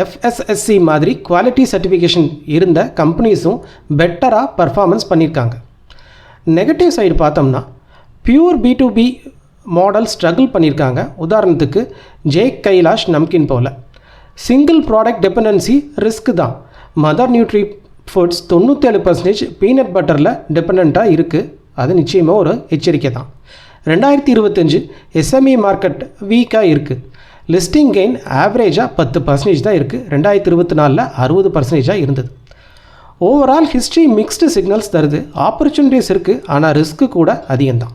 FSSC மாதிரி குவாலிட்டி சர்டிஃபிகேஷன் இருந்த கம்பெனிஸும் பெட்டராக பர்ஃபார்மன்ஸ் பண்ணியிருக்காங்க. நெகட்டிவ் சைடு பார்த்தோம்னா பியூர் B2B மாடல் ஸ்ட்ரகிள் பண்ணியிருக்காங்க. உதாரணத்துக்கு ஜெய் கைலாஷ் நம்கின் போல். சிங்கிள் ப்ராடக்ட் டிபெண்டன்சி ரிஸ்க் தான். மதர் நியூட்ரி ஃபுட்ஸ் 97% பீனட் பட்டரில் டிபெண்ட்டாக இருக்குது. அது நிச்சயமாக ஒரு எச்சரிக்கை தான். 2025 SME மார்க்கெட் வீக்காக இருக்குது. லிஸ்டிங் கெயின் ஆவரேஜாக 10% தான் இருக்குது. 2024 60% இருந்தது. ஓவரால் ஹிஸ்ட்ரி மிக்ஸ்டு சிக்னல்ஸ் தருது. ஆப்பர்ச்சுனிட்டிஸ் இருக்குது, ஆனால் ரிஸ்க்கு கூட அதிகம்தான்.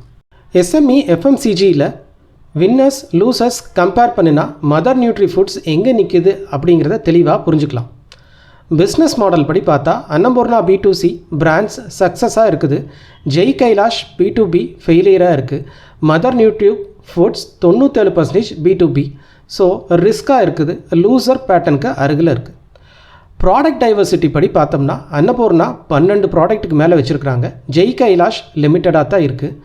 SME FMCGயில் வின்னர்ஸ் லூசர்ஸ் கம்பேர் பண்ணினா மதர் நியூட்ரி ஃபுட்ஸ் எங்கே நிற்கிது அப்படிங்கிறத தெளிவாக புரிஞ்சுக்கலாம். பிஸ்னஸ் மாடல் படி பார்த்தா அன்னபூர்ணா B2C பிராண்ட்ஸ் சக்ஸஸாக இருக்குது. ஜெய் கைலாஷ் B2B ஃபெயிலியராக இருக்குது. Mother nutri foods 97% B2B. So ரிஸ்க்காக இருக்குது. லூசர் பேட்டர்னுக்கு அருகில் இருக்குது. ப்ராடக்ட் டைவர்சிட்டி படி பார்த்தோம்னா அன்னபூர்ணா 12 ப்ராடக்ட்டுக்கு மேலே வச்சுருக்கிறாங்க. ஜெய் கைலாஷ் லிமிட்டடாக தான் இருக்குது.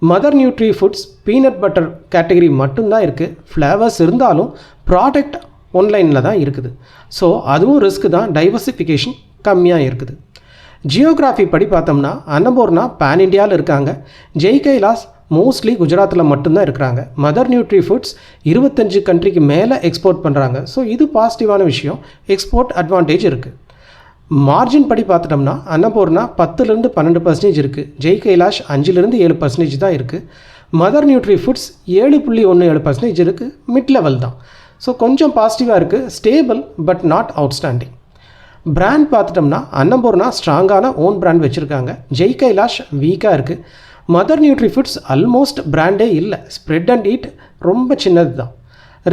Mother nutri foods peanut butter category மட்டும்தான் இருக்குது. ஃப்ளேவர்ஸ் இருந்தாலும் ப்ராடக்ட் ஒன்லைனில் தான் இருக்குது. ஸோ அதுவும் ரிஸ்க் தான். டைவர்சிஃபிகேஷன் கம்மியாக இருக்குது. ஜியோகிராஃபி படி பார்த்தோம்னா அன்னபூர்ணா பேன் இண்டியாவில் இருக்காங்க. ஜெய் கைலாஷ் மோஸ்ட்லி குஜராத்தில் மட்டும்தான் இருக்கிறாங்க. மதர் நியூட்ரி ஃபுட்ஸ் 25 கண்ட்ரிக்கு மேலே எக்ஸ்போர்ட் பண்ணுறாங்க. ஸோ இது பாசிட்டிவான விஷயம். எக்ஸ்போர்ட் அட்வான்டேஜ் இருக்குது. மார்ஜின் படி பார்த்துட்டோம்னா அன்னபூர்ணா 10-12% இருக்குது. ஜெய் கைலாஷ் 5-7% தான் இருக்குது. மதர் நியூட்ரி ஃபுட்ஸ் 7.17% இருக்குது. மிட் லெவல் தான். ஸோ கொஞ்சம் பாசிட்டிவாக இருக்குது. Stable but not outstanding. Brand பார்த்துட்டோம்னா அன்னபூர்ணா ஸ்ட்ராங்கான ஓன் பிராண்ட் வச்சுருக்காங்க. ஜெய் கைலாஷ் வீக்காக இருக்குது. மதர் நியூட்ரி ஃபுட்ஸ் ஆல்மோஸ்ட் பிராண்டே இல்லை. ஸ்ப்ரெட் அண்ட் ஈட் ரொம்ப சின்னது தான்.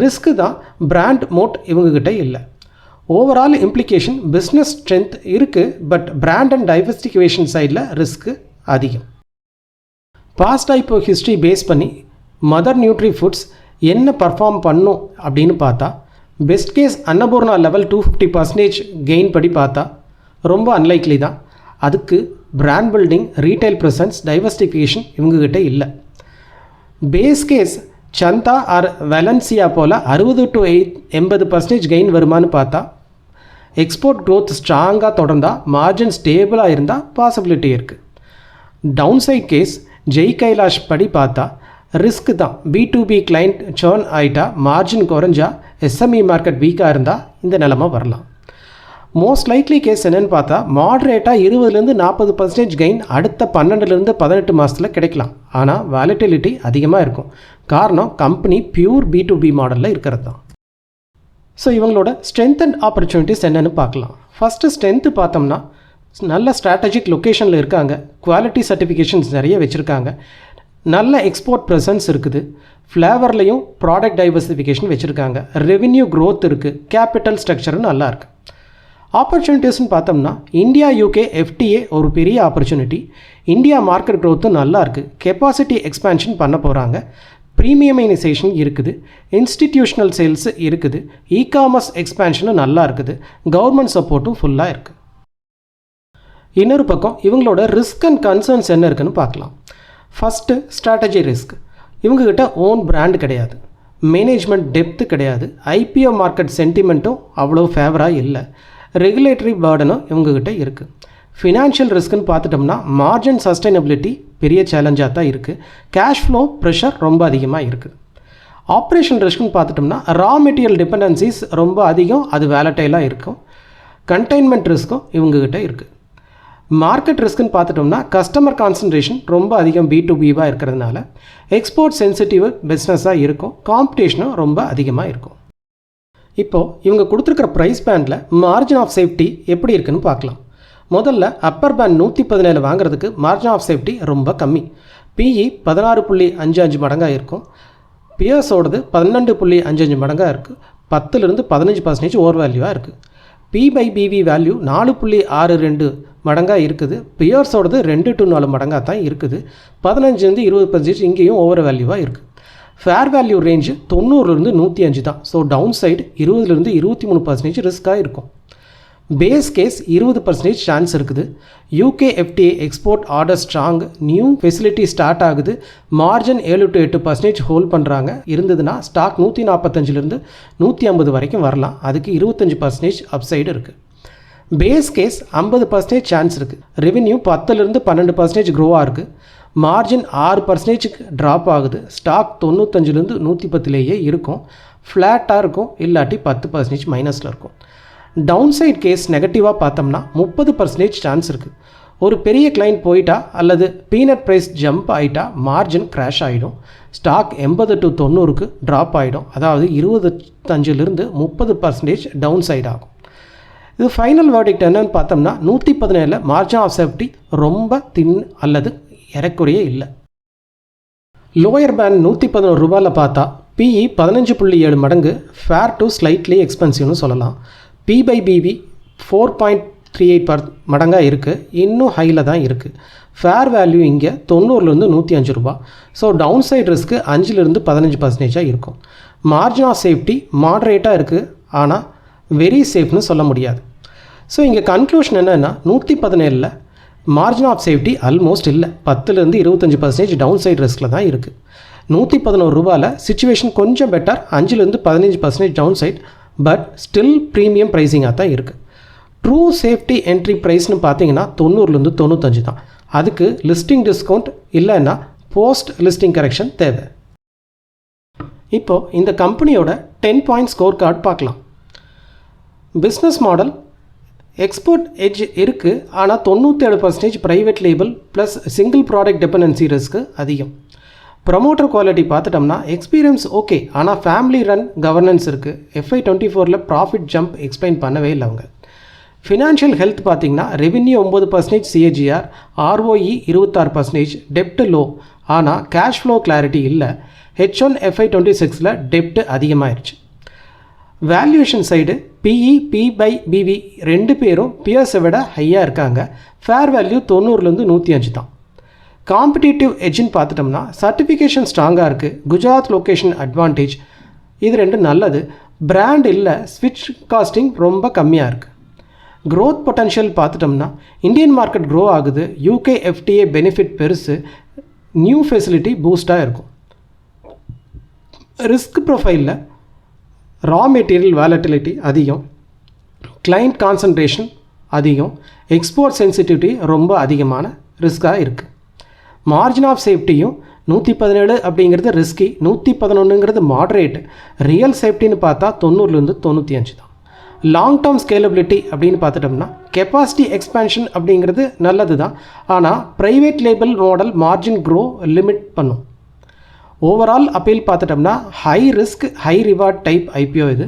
ரிஸ்க்கு தான், பிராண்ட் மோட் இவங்ககிட்ட இல்லை. ஓவரால் இம்ப்ளிகேஷன் பிஸ்னஸ் ஸ்ட்ரென்த் இருக்குது, பட் பிராண்ட் அண்ட் டைவர்சிஃபிகேஷன் சைடில் ரிஸ்க்கு அதிகம். பாஸ்டாக இப்போ ஹிஸ்ட்ரி பேஸ் பண்ணி மதர் நியூட்ரி ஃபுட்ஸ் என்ன பர்ஃபார்ம் பண்ணும் அப்படின்னு பார்த்தா, best case Annapurna level 250% gain படி பார்த்தா ரொம்ப அன்லைக்லி தான். அதுக்கு brand building, retail presence, diversification இவங்ககிட்ட இல்லை. Base case Chanda or Valencia போல் 60 to 80% கெயின் வருமானு பார்த்தா, எக்ஸ்போர்ட் க்ரோத் ஸ்ட்ராங்காக தொடர்ந்தால், மார்ஜின் ஸ்டேபிளாக இருந்தால் பாசிபிலிட்டி இருக்குது. Down side case Jai Kailash படி பார்த்தா ரிஸ்க் தான். B2B கிளைண்ட் சேர்ன் ஆகிட்டா, மார்ஜின் குறைஞ்சா, SME மார்க்கெட் வீக்காக இருந்தால் இந்த நிலமை வரலாம். மோஸ்ட் லைக்லி கேஸ் என்னென்னு பார்த்தா, மாட்ரேட்டாக 20-40% கெயின் அடுத்த 12-18 மாதத்தில் கிடைக்கலாம். ஆனால் வாலட்டிலிட்டி அதிகமாக இருக்கும். காரணம் கம்பெனி பியூர் B2B மாடலில் இருக்கிறது தான். ஸோ இவங்களோட ஸ்ட்ரென்த் அண்ட் ஆப்பர்ச்சுனிட்டிஸ் என்னென்னு பார்க்கலாம். ஃபஸ்ட்டு ஸ்ட்ரென்த்து பார்த்தோம்னா, நல்ல ஸ்ட்ராட்டஜிக் லொக்கேஷனில் இருக்காங்க. குவாலிட்டி சர்டிஃபிகேஷன்ஸ் நிறைய வச்சுருக்காங்க. நல்ல எக்ஸ்போர்ட் ப்ரெசன்ஸ் இருக்குது. ஃப்ளேவர்லேயும் ப்ராடக்ட் டைவர்சிஃபிகேஷன் வச்சுருக்காங்க. ரெவென்யூ க்ரோத் இருக்குது. கேபிட்டல் ஸ்ட்ரக்சரும் நல்லா இருக்குது. ஆப்பர்ச்சுனிட்டிஸ்ன்னு பார்த்தோம்னா, இந்தியா UK FTA ஒரு பெரிய ஆப்பர்ச்சுனிட்டி. இந்தியா மார்க்கெட் க்ரோத்தும் நல்லா இருக்குது. கெப்பாசிட்டி எக்ஸ்பேன்ஷன் பண்ண போகிறாங்க. ப்ரீமியமைசேஷன் இருக்குது. இன்ஸ்டிடியூஷனல் சேல்ஸ் இருக்குது. இ-காமர்ஸ் எக்ஸ்பேன்ஷனும் நல்லா இருக்குது. கவர்மெண்ட் சப்போர்ட்டும் ஃபுல்லாக இருக்குது. இன்னொரு பக்கம் இவங்களோட ரிஸ்க் அண்ட் கன்சர்ன்ஸ் என்ன இருக்குன்னு பார்க்கலாம். First strategy risk. இவங்ககிட்ட ஓன் பிராண்ட் கிடையாது. மேனேஜ்மெண்ட் டெப்த்து கிடையாது. IPO மார்க்கெட் சென்டிமெண்ட்டும் அவ்வளோ ஃபேவராக இல்லை. ரெகுலேட்டரி பேர்டனும் இவங்ககிட்ட இருக்குது. ஃபினான்ஷியல் ரிஸ்க்குன்னு பார்த்துட்டோம்னா, மார்ஜின் சஸ்டைனபிலிட்டி பெரிய சேலஞ்சாக தான் இருக்குது. கேஷ் ஃப்ளோ ப்ரெஷர் ரொம்ப அதிகமாக இருக்குது. ஆப்ரேஷன் ரிஸ்க்குன்னு பார்த்துட்டோம்னா, ரா மெட்டீரியல் டிபெண்டன்சிஸ் ரொம்ப அதிகம், அது வேலட்டைலாக இருக்கும். கண்டெய்ன்மெண்ட் ரிஸ்க்கும் இவங்ககிட்ட இருக்குது. மார்க்கெட் ரிஸ்க்குன்னு பார்த்துட்டோம்னா, கஸ்டமர் கான்சன்ட்ரேஷன் ரொம்ப அதிகம் B2B-வாக இருக்கிறதுனால எக்ஸ்போர்ட் சென்சிட்டிவ் பிஸ்னஸாக இருக்கும். காம்படிஷனும் ரொம்ப அதிகமாக இருக்கும். இப்போது இவங்க கொடுத்துருக்கிற ப்ரைஸ் பேண்டில் மார்ஜின் ஆஃப் சேஃப்டி எப்படி இருக்குன்னு பார்க்கலாம். முதல்ல அப்பர் பேண்ட் 117 வாங்குறதுக்கு மார்ஜின் ஆஃப் சேஃப்டி ரொம்ப கம்மி. PE 16.55 மடங்காக இருக்கும். பியர்ஸோடது 12.55 மடங்காக இருக்குது. 10-15% ஓவர் வேல்யூவாக இருக்குது. P/BV வேல்யூ 4.62 மடங்காக இருக்குது. பியர்ஸோடது 2 to 4 மடங்காக தான் இருக்குது. 15-20% இங்கேயும் ஓவர் வேல்யூவாக இருக்குது. ஃபேர் வேல்யூ ரேஞ்சு 90-105 தான். ஸோ டவுன் சைடு 20-23% ரிஸ்க்காக இருக்கும். பேஸ் கேஸ் 20% சான்ஸ் இருக்குது. UK FTA export order strong. New facility start ஆகுது. மார்ஜின் 7-8% ஹோல்ட் பண்ணுறாங்க. இருந்ததுன்னா ஸ்டாக் 145-150 வரைக்கும் வரலாம். அதுக்கு 25% அப்சைடு இருக்குது. பேஸ் கேஸ் 50% சான்ஸ் இருக்குது. ரெவென்யூ 10-12% க்ரோவாக இருக்குது. மார்ஜின் 6% ட்ராப் ஆகுது. ஸ்டாக் 95-110லேயே இருக்கும். ஃப்ளாட்டாக இருக்கும், இல்லாட்டி 10% மைனஸில் இருக்கும். டவுன் சைட் கேஸ் நெகட்டிவாக பார்த்தோம்னா 30% சான்ஸ் இருக்குது. ஒரு பெரிய கிளைண்ட் போயிட்டா அல்லது பீனட் ப்ரைஸ் ஜம்ப் ஆகிட்டா மார்ஜின் கிராஷ் ஆகிடும். ஸ்டாக் 80-90க்கு ட்ராப் ஆகிடும். அதாவது 25-30% டவுன் சைட் ஆகும். இது ஃபைனல் வேர்டிக்ட் என்னன்னு பார்த்தோம்னா, 117 மார்ஜின் ஆஃப் சேஃப்டி ரொம்ப தின் அல்லது இறக்குறையே இல்லை. லோயர் பேண்ட் 111 ரூபாயில் பார்த்தா PE 15.7 மடங்கு. ஃபேர் டு ஸ்லைட்லி எக்ஸ்பென்சிவ்னு சொல்லலாம். P/BV 4.38 மடங்காக இருக்குது. இன்னும் ஹையில் தான் இருக்குது. ஃபேர் வேல்யூ இங்கே 90-105 ரூபா. ஸோ டவுன் சைட் ரிஸ்க்கு 5-15% இருக்கும். மார்ஜின் ஆஃப் சேஃப்டி மாட்ரேட்டாக இருக்குது, ஆனால் வெரி சேஃப்னு சொல்ல முடியாது. ஸோ இங்கே கன்க்ளூஷன் என்னென்னா, 117 மார்ஜின் ஆஃப் சேஃப்டி ஆல்மோஸ்ட் இல்லை. 10-25% டவுன் சைட் ரிஸ்கில் தான் இருக்குது. 111 ரூபாயில் சிச்சுவேஷன் கொஞ்சம் better. 5-15% down side, but still premium ப்ரைஸிங்காக தான் இருக்குது. ட்ரூ சேஃப்டி என்ட்ரி ப்ரைஸ்னு பார்த்தீங்கன்னா 90-95 தான். அதுக்கு லிஸ்டிங் டிஸ்கவுண்ட் இல்லைன்னா போஸ்ட் லிஸ்டிங் கரெக்ஷன் தேவை. இப்போது இந்த கம்பெனியோட 10 பாயிண்ட் ஸ்கோர் கார்டு பார்க்கலாம். பிஸ்னஸ் மாடல் எக்ஸ்போர்ட் எட்ஜ் இருக்குது, ஆனால் 97% private label plus single product dependency risk அதிகம். ப்ரொமோட்டர் குவாலிட்டி பார்த்துட்டோம்னா எக்ஸ்பீரியன்ஸ் ஓகே, ஆனால் ஃபேமிலி ரன் கவர்னன்ஸ் இருக்குது. FY24 ப்ராஃபிட் ஜம்ப் எக்ஸ்பிளைன் பண்ணவே இல்லை அவங்க. ஃபினான்ஷியல் ஹெல்த் பார்த்திங்கன்னா ரெவென்யூ 9% CAGR, ROE 26%, டெப்ட் லோ, ஆனால் கேஷ் ஃப்ளோ கிளாரிட்டி இல்லை. H1 FY26 டெப்ட் அதிகமாகிடுச்சு. வேல்யூவேஷன் சைடு PE, P/BV ரெண்டு பேரும் பியர்ஸை விட ஹையாக இருக்காங்க. ஃபேர் வேல்யூ 90லேருந்து 105 தான். காம்படிட்டிவ் எட்ஜின்னு பார்த்துட்டோம்னா சர்டிஃபிகேஷன் ஸ்ட்ராங்காக இருக்குது. குஜராத் லொக்கேஷன் அட்வான்டேஜ், இது ரெண்டு நல்லது. பிராண்ட் இல்லை, ஸ்விட்ச் காஸ்டிங் ரொம்ப கம்மியாக இருக்குது. க்ரோத் பொட்டன்ஷியல் பார்த்துட்டோம்னா இந்தியன் மார்க்கெட் க்ரோ ஆகுது. UK FTA பெனிஃபிட் பெருசு, நியூ ஃபெசிலிட்டி பூஸ்டாக இருக்கும். ரிஸ்க் ப்ரொஃபைலில் ரா மெட்டீரியல் வாலட்டிலிட்டி அதிகம், கிளைண்ட் கான்சன்ட்ரேஷன் அதிகம், எக்ஸ்போர்ட் சென்சிட்டிவிட்டி ரொம்ப அதிகமான ரிஸ்க்காக இருக்குது. மார்ஜின் ஆஃப் சேஃப்டியும் 117 அப்படிங்கிறது ரிஸ்கி, 111ங்கிறது மாடரேட். ரியல் சேஃப்டின்னு பார்த்தா 90லேருந்து 95 தான். லாங் டேர்ம் ஸ்கேலபிலிட்டி அப்படின்னு பார்த்துட்டோம்னா கெப்பாசிட்டி எக்ஸ்பேன்ஷன் அப்படிங்கிறது நல்லது தான், ஆனால் private label model margin grow limit பண்ணும். ஓவரால் அப்பீல் பார்த்துட்டோம்னா high risk high reward type IPO இது.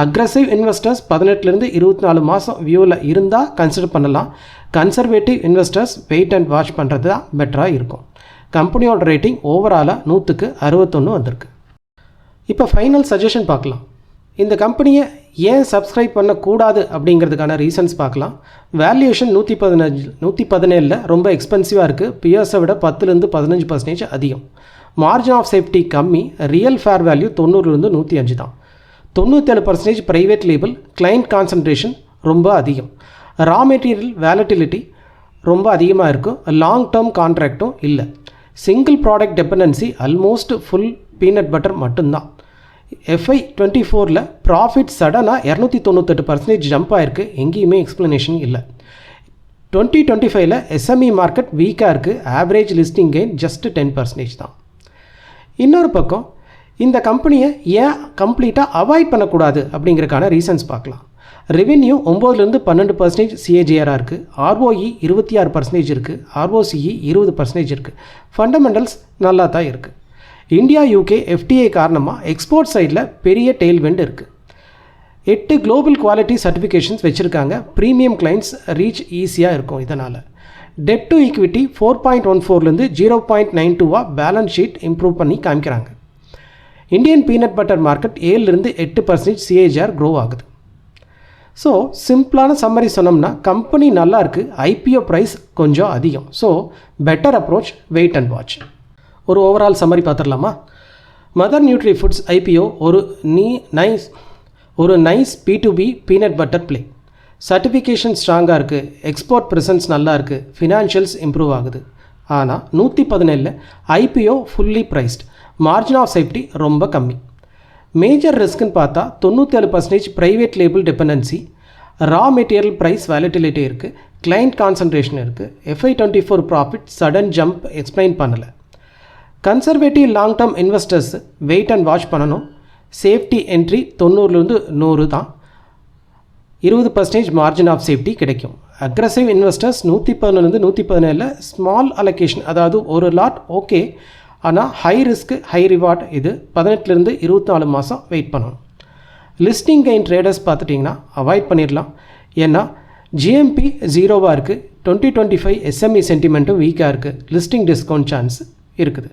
அக்ரெசிவ் இன்வெஸ்டர்ஸ் 18லேருந்து 24 மாதம் வியூவில் இருந்தால் கன்சிடர் பண்ணலாம். Conservative investors wait and watch பண்ணுறது தான் பெட்டராக இருக்கும். கம்பெனியோட ரேட்டிங் ஓவராலாக 100க்கு 61 வந்திருக்கு. இப்போ ஃபைனல் சஜஷன் பார்க்கலாம். இந்த கம்பெனியை ஏன் சப்ஸ்கிரைப் பண்ணக்கூடாது அப்படிங்கிறதுக்கான ரீசன்ஸ் பார்க்கலாம். வேல்யூவேஷன் 117 ரொம்ப எக்ஸ்பென்சிவாக இருக்குது. பியர்ஸை விட 10லேருந்து 15% அதிகம். மார்ஜின் ஆஃப் சேஃப்டி கம்மி. ரியல் ஃபேர் வேல்யூ 90லேருந்து 105 தான். 97% ப்ரைவேட் லேபிள். கிளைண்ட் கான்சன்ட்ரேஷன் ரொம்ப அதிகம். ரா மெட்டீரியல் வேலட்டிலிட்டி ரொம்ப அதிகமாக இருக்கும். லாங் டேர்ம் கான்ட்ராக்டும் இல்லை. Single product dependency almost full peanut butter மட்டும்தான். FY24 ப்ராஃபிட் சடனாக 298% ஜம்ப் ஆகிருக்கு. எங்கேயுமே எக்ஸ்ப்ளனேஷன் இல்லை. 2025 SME மார்க்கெட் வீக்காக இருக்குது. ஆவரேஜ் லிஸ்டிங் கெயின் ஜஸ்ட் 10% தான். இன்னொரு பக்கம் இந்த கம்பெனியை ஏன் கம்ப்ளீட்டாக அவாய்ட் பண்ணக்கூடாது அப்படிங்கிறதுக்கான ரீசன்ஸ் பார்க்கலாம். ரெவென்யூ 9லேருந்து 12% CAGR இருக்குது. ROE 26% இருக்குது. ROCE 20% இருக்குது. ஃபண்டமெண்டல்ஸ் நல்லா தான் இருக்குது. இந்தியா UK FTA காரணமாக எக்ஸ்போர்ட் சைடில் பெரிய டெயில்வெண்ட் இருக்குது. 8 குளோபல் குவாலிட்டி சர்டிஃபிகேஷன்ஸ் வச்சுருக்காங்க. ப்ரீமியம் கிளைண்ட்ஸ் ரீச் ஈஸியாக இருக்கும். இதனால் டெட் டு ஈக்விட்டி 4.14லேருந்து 0.92 பேலன்ஸ் ஷீட் இம்ப்ரூவ் பண்ணி காமிக்கிறாங்க. இந்தியன் பீனட் பட்டர் மார்க்கெட் 7லேருந்து 8% CAGR க்ரோ ஆகுது. ஸோ சிம்பிளான சம்மரி சொன்னோம்னா கம்பெனி நல்லா இருக்குது. IPO ப்ரைஸ் கொஞ்சம் அதிகம். So better approach wait and watch. ஒரு ஓவரால் சம்மரி பார்த்துடலாமா? மதர் நியூட்ரி ஃபுட்ஸ் IPO ஒரு nice P2B peanut butter play. Certification ஸ்ட்ராங்காக இருக்குது. எக்ஸ்போர்ட் ப்ரெசன்ஸ் நல்லா இருக்குது. ஃபினான்ஷியல்ஸ் இம்ப்ரூவ் ஆகுது. ஆனால் 117 IPO fully priced. Margin of safety ரொம்ப கம்மி. மேஜர் ரிஸ்க்குன்னு பார்த்தா 97% private label dependency. Raw material price volatility இருக்குது. கிளைண்ட் கான்சன்ட்ரேஷன் இருக்குது. FY24 profit sudden jump explain பண்ணலை. Conservative long term investors wait and watch பண்ணணும். சேஃப்டி என்ட்ரி 90லேருந்து 100 தான். 20% மார்ஜின் ஆஃப் சேஃப்டி கிடைக்கும். அக்ரெசிவ் இன்வெஸ்டர்ஸ் 111லேருந்து 117 ஸ்மால் அலோகேஷன், அதாவது ஒரு லாட் ஓகே, ஆனால் ஹை ரிஸ்க் ஹை ரிவார்ட். இது 18லேருந்து 24 மாதம் வெயிட் பண்ணணும். லிஸ்டிங் கெயின் ட்ரேடர்ஸ் பார்த்துட்டிங்கன்னா அவாய்ட் பண்ணிடலாம். ஏன்னா GMP 0வாக இருக்குது. 2025 SME சென்டிமெண்ட்டும் வீக்காக இருக்குது. லிஸ்டிங் டிஸ்கவுண்ட் சான்ஸ் இருக்குது.